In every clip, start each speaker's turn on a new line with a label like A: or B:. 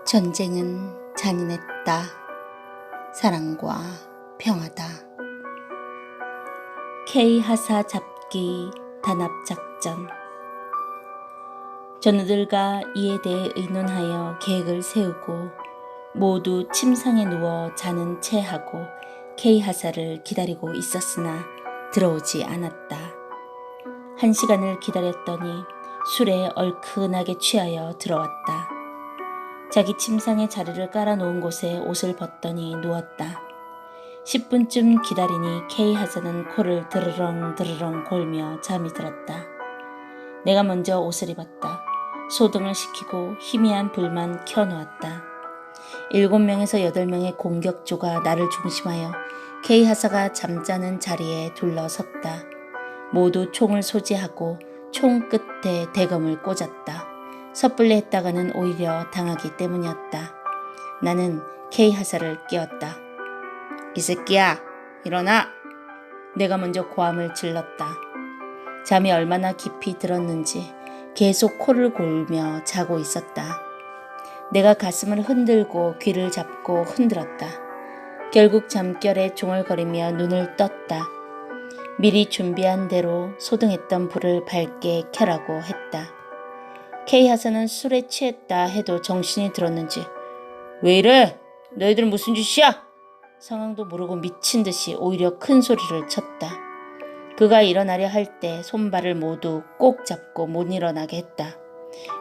A: 전쟁은 잔인했다. 사랑과 평화다. K하사 잡기 단합작전. 전우들과 이에 대해 의논하여 계획을 세우고 모두 침상에 누워 자는 채 하고 K하사를 기다리고 있었으나 들어오지 않았다. 1시간을 기다렸더니 술에 얼큰하게 취하여 들어왔다. 자기 침상에 자리를 깔아놓은 곳에 옷을 벗더니 누웠다. 10분쯤 기다리니 K하사는 코를 드르렁 드르렁 골며 잠이 들었다. 내가 먼저 옷을 입었다. 소등을 시키고 희미한 불만 켜놓았다. 7명에서 8명의 공격조가 나를 중심하여 K하사가 잠자는 자리에 둘러섰다. 모두 총을 소지하고 총 끝에 대검을 꽂았다. 섣불리 했다가는 오히려 당하기 때문이었다. 나는 K하사를 깨웠다. 이 새끼야, 일어나! 내가 먼저 고함을 질렀다. 잠이 얼마나 깊이 들었는지 계속 코를 골며 자고 있었다. 내가 가슴을 흔들고 귀를 잡고 흔들었다. 결국 잠결에 중얼거리며 눈을 떴다. 미리 준비한 대로 소등했던 불을 밝게 켜라고 했다. K하사는 술에 취했다 해도 정신이 들었는지 왜 이래? 너희들 무슨 짓이야? 상황도 모르고 미친 듯이 오히려 큰 소리를 쳤다. 그가 일어나려 할 때 손발을 모두 꼭 잡고 못 일어나게 했다.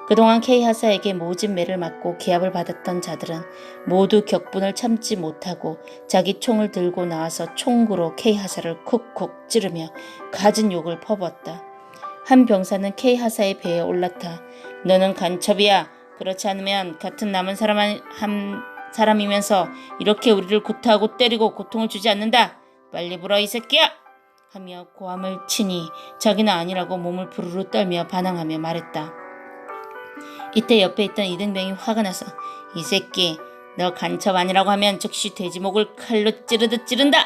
A: 그동안 K하사에게 모진 매를 맞고 기합을 받았던 자들은 모두 격분을 참지 못하고 자기 총을 들고 나와서 총구로 K하사를 쿡쿡 찌르며 갖은 욕을 퍼부었다. 한 병사는 K하사의 배에 올라타 너는 간첩이야. 그렇지 않으면 같은 남은 사람이면서 이렇게 우리를 구타하고 때리고 고통을 주지 않는다. 빨리 불어 이 새끼야. 하며 고함을 치니 자기는 아니라고 몸을 부르르 떨며 반항하며 말했다. 이때 옆에 있던 이등병이 화가 나서 이 새끼 너 간첩 아니라고 하면 즉시 돼지목을 칼로 찌르듯 찌른다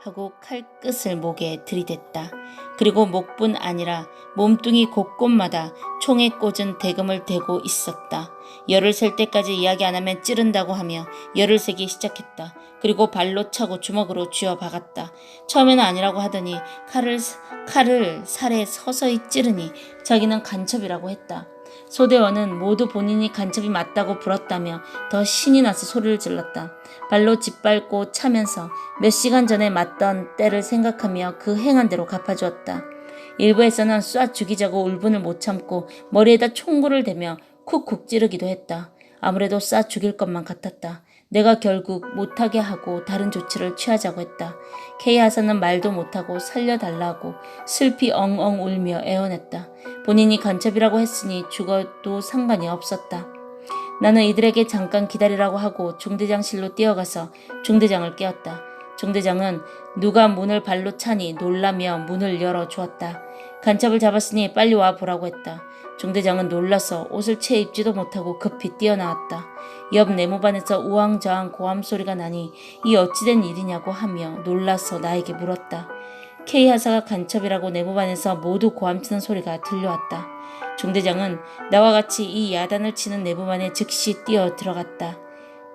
A: 하고 칼끝을 목에 들이댔다. 그리고 목뿐 아니라 몸뚱이 곳곳마다 총에 꽂은 대검을 대고 있었다. 열을 셀 때까지 이야기 안 하면 찌른다고 하며 열을 세기 시작했다. 그리고 발로 차고 주먹으로 쥐어 박았다. 처음에는 아니라고 하더니 칼을 살에 서서히 찌르니 자기는 간첩이라고 했다. 소대원은 모두 본인이 간첩이 맞다고 불었다며 더 신이 나서 소리를 질렀다. 발로 짓밟고 차면서 몇 시간 전에 맞던 때를 생각하며 그 행한 대로 갚아주었다. 일부에서는 쏴 죽이자고 울분을 못 참고 머리에다 총구를 대며 쿡쿡 찌르기도 했다. 아무래도 쏴 죽일 것만 같았다. 내가 결국 못하게 하고 다른 조치를 취하자고 했다. K하사는 말도 못하고 살려달라고 슬피 엉엉 울며 애원했다. 본인이 간첩이라고 했으니 죽어도 상관이 없었다. 나는 이들에게 잠깐 기다리라고 하고 중대장실로 뛰어가서 중대장을 깨웠다. 중대장은 누가 문을 발로 차니 놀라며 문을 열어주었다. 간첩을 잡았으니 빨리 와보라고 했다. 중대장은 놀라서 옷을 채 입지도 못하고 급히 뛰어나왔다. 옆 내무반에서 우왕좌왕 고함 소리가 나니 이 어찌된 일이냐고 하며 놀라서 나에게 물었다. K하사가 간첩이라고 내무반에서 모두 고함치는 소리가 들려왔다. 중대장은 나와 같이 이 야단을 치는 내무반에 즉시 뛰어 들어갔다.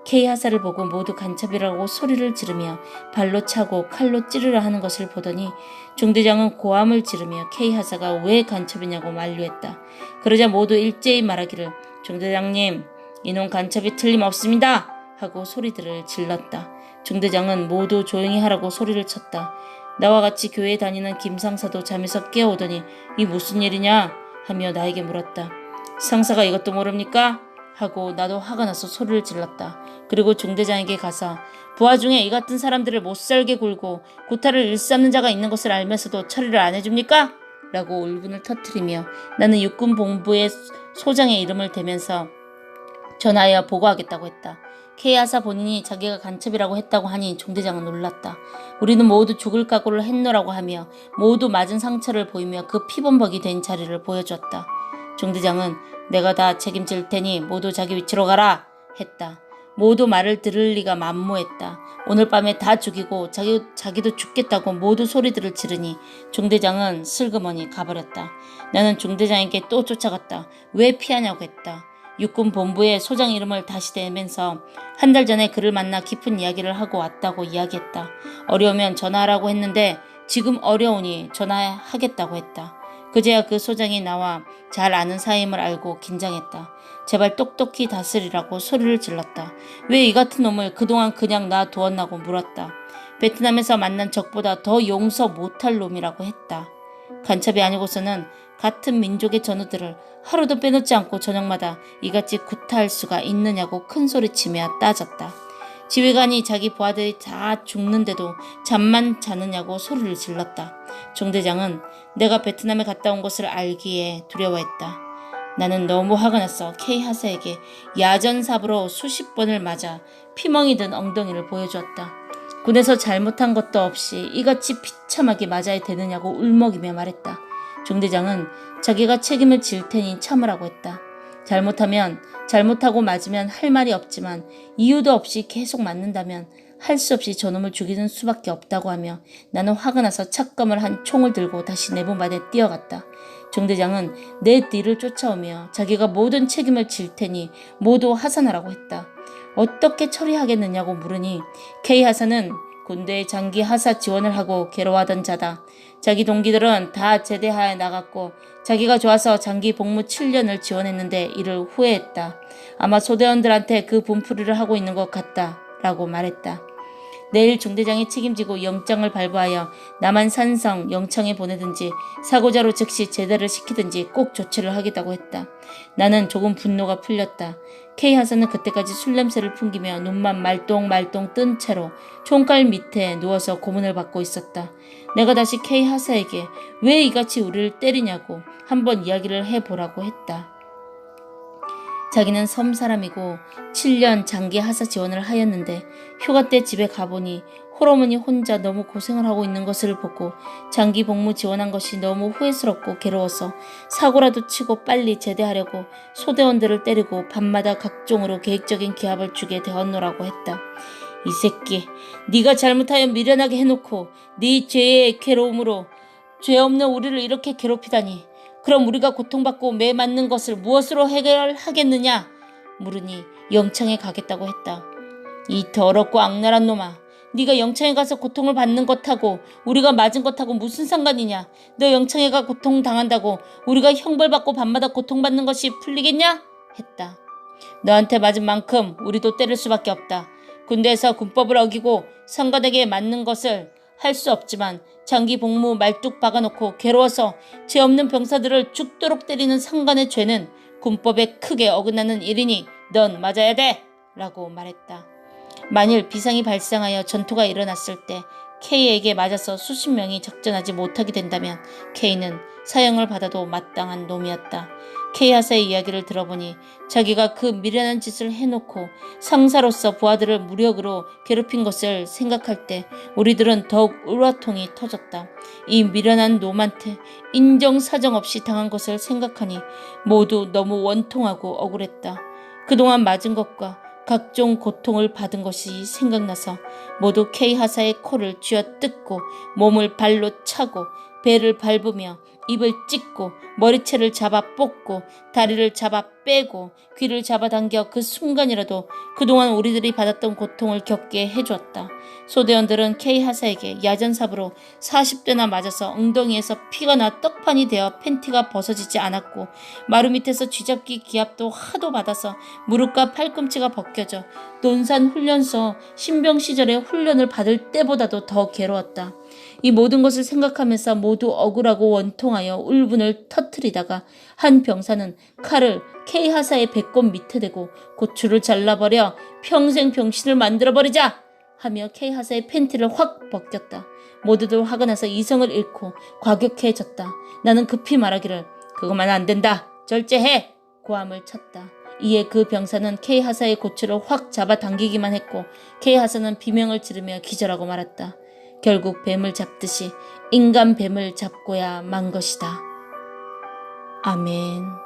A: K하사를 보고 모두 간첩이라고 소리를 지르며 발로 차고 칼로 찌르려 하는 것을 보더니 중대장은 고함을 지르며 K하사가 왜 간첩이냐고 만류했다. 그러자 모두 일제히 말하기를 중대장님, 이놈 간첩이 틀림없습니다. 하고 소리들을 질렀다. 중대장은 모두 조용히 하라고 소리를 쳤다. 나와 같이 교회에 다니는 김상사도 잠에서 깨어오더니 이 무슨 일이냐 하며 나에게 물었다. 상사가 이것도 모릅니까? 하고 나도 화가 나서 소리를 질렀다. 그리고 중대장에게 가서 부하 중에 이 같은 사람들을 못살게 굴고 구타를 일삼는 자가 있는 것을 알면서도 처리를 안 해줍니까? 라고 울분을 터뜨리며 나는 육군본부의 소장의 이름을 대면서 전하여 보고하겠다고 했다. K하사 본인이 자기가 간첩이라고 했다고 하니 중대장은 놀랐다. 우리는 모두 죽을 각오를 했노라고 하며 모두 맞은 상처를 보이며 그 피범벅이 된 자리를 보여줬다. 중대장은 내가 다 책임질 테니 모두 자기 위치로 가라 했다. 모두 말을 들을 리가 만무했다. 오늘 밤에 다 죽이고 자기도 죽겠다고 모두 소리들을 지르니 중대장은 슬그머니 가버렸다. 나는 중대장에게 또 쫓아갔다. 왜 피하냐고 했다. 육군 본부에 소장 이름을 다시 대면서 한 달 전에 그를 만나 깊은 이야기를 하고 왔다고 이야기했다. 어려우면 전화하라고 했는데 지금 어려우니 전화하겠다고 했다. 그제야 그 소장이 나와 잘 아는 사이임을 알고 긴장했다. 제발 똑똑히 다스리라고 소리를 질렀다. 왜 이 같은 놈을 그동안 그냥 놔두었나고 물었다. 베트남에서 만난 적보다 더 용서 못할 놈이라고 했다. 간첩이 아니고서는 같은 민족의 전우들을 하루도 빼놓지 않고 저녁마다 이같이 구타할 수가 있느냐고 큰소리치며 따졌다. 지휘관이 자기 부하들이 다 죽는데도 잠만 자느냐고 소리를 질렀다. 종대장은 내가 베트남에 갔다 온 것을 알기에 두려워했다. 나는 너무 화가 났어. K 하사에게 야전삽으로 수십 번을 맞아 피멍이 든 엉덩이를 보여주었다. 군에서 잘못한 것도 없이 이같이 비참하게 맞아야 되느냐고 울먹이며 말했다. 종대장은 자기가 책임을 질 테니 참으라고 했다. 잘못하면 잘못하고 맞으면 할 말이 없지만 이유도 없이 계속 맞는다면 할 수 없이 저놈을 죽이는 수밖에 없다고 하며 나는 화가 나서 착검을 한 총을 들고 다시 내부반에 뛰어갔다. 종대장은 내 뒤를 쫓아오며 자기가 모든 책임을 질 테니 모두 하산하라고 했다. 어떻게 처리하겠느냐고 물으니 K 하사는 군대에 장기 하사 지원을 하고 괴로워하던 자다. 자기 동기들은 다 제대하에 나갔고 자기가 좋아서 장기 복무 7년을 지원했는데 이를 후회했다. 아마 소대원들한테 그 분풀이를 하고 있는 것 같다 라고 말했다. 내일 중대장이 책임지고 영장을 발부하여 남한산성 영창에 보내든지 사고자로 즉시 제대를 시키든지 꼭 조치를 하겠다고 했다. 나는 조금 분노가 풀렸다. K 하사는 그때까지 술 냄새를 풍기며 눈만 말똥말똥 뜬 채로 총칼 밑에 누워서 고문을 받고 있었다. 내가 다시 K 하사에게 왜 이같이 우리를 때리냐고 한번 이야기를 해보라고 했다. 자기는 섬 사람이고 7년 장기 하사 지원을 하였는데 휴가 때 집에 가보니 홀어머니 혼자 너무 고생을 하고 있는 것을 보고 장기 복무 지원한 것이 너무 후회스럽고 괴로워서 사고라도 치고 빨리 제대하려고 소대원들을 때리고 밤마다 각종으로 계획적인 기합을 주게 되었노라고 했다. 이 새끼, 네가 잘못하여 미련하게 해놓고 네 죄의 괴로움으로 죄 없는 우리를 이렇게 괴롭히다니. 그럼 우리가 고통받고 매 맞는 것을 무엇으로 해결하겠느냐? 물으니 영창에 가겠다고 했다. 이 더럽고 악랄한 놈아. 네가 영창에 가서 고통을 받는 것하고 우리가 맞은 것하고 무슨 상관이냐? 너 영창에 가 고통당한다고 우리가 형벌받고 밤마다 고통받는 것이 풀리겠냐? 했다. 너한테 맞은 만큼 우리도 때릴 수밖에 없다. 군대에서 군법을 어기고 상관에게 맞는 것을 할 수 없지만 장기 복무 말뚝 박아놓고 괴로워서 죄 없는 병사들을 죽도록 때리는 상관의 죄는 군법에 크게 어긋나는 일이니 넌 맞아야 돼! 라고 말했다. 만일 비상이 발생하여 전투가 일어났을 때 K에게 맞아서 수십 명이 작전하지 못하게 된다면 K는 사형을 받아도 마땅한 놈이었다. K 하사의 이야기를 들어보니 자기가 그 미련한 짓을 해놓고 상사로서 부하들을 무력으로 괴롭힌 것을 생각할 때 우리들은 더욱 울화통이 터졌다. 이 미련한 놈한테 인정사정 없이 당한 것을 생각하니 모두 너무 원통하고 억울했다. 그동안 맞은 것과 각종 고통을 받은 것이 생각나서 모두 K 하사의 코를 쥐어뜯고 몸을 발로 차고 배를 밟으며 입을 찢고 머리채를 잡아 뽑고 다리를 잡아 빼고 귀를 잡아당겨 그 순간이라도 그동안 우리들이 받았던 고통을 겪게 해주었다. 소대원들은 K 하사에게 야전삽으로 40대나 맞아서 엉덩이에서 피가 나 떡판이 되어 팬티가 벗어지지 않았고 마루 밑에서 쥐잡기 기합도 하도 받아서 무릎과 팔꿈치가 벗겨져 논산 훈련소 신병 시절에 훈련을 받을 때보다도 더 괴로웠다. 이 모든 것을 생각하면서 모두 억울하고 원통하여 울분을 터뜨리다가 한 병사는 칼을 K 하사의 배꼽 밑에 대고 고추를 잘라버려 평생 병신을 만들어버리자 하며 K 하사의 팬티를 확 벗겼다. 모두들 화가 나서 이성을 잃고 과격해졌다. 나는 급히 말하기를 그것만 안 된다. 절제해. 고함을 쳤다. 이에 그 병사는 K 하사의 고추를 확 잡아당기기만 했고 K 하사는 비명을 지르며 기절하고 말았다. 결국 뱀을 잡듯이 인간 뱀을 잡고야 만 것이다. 아멘.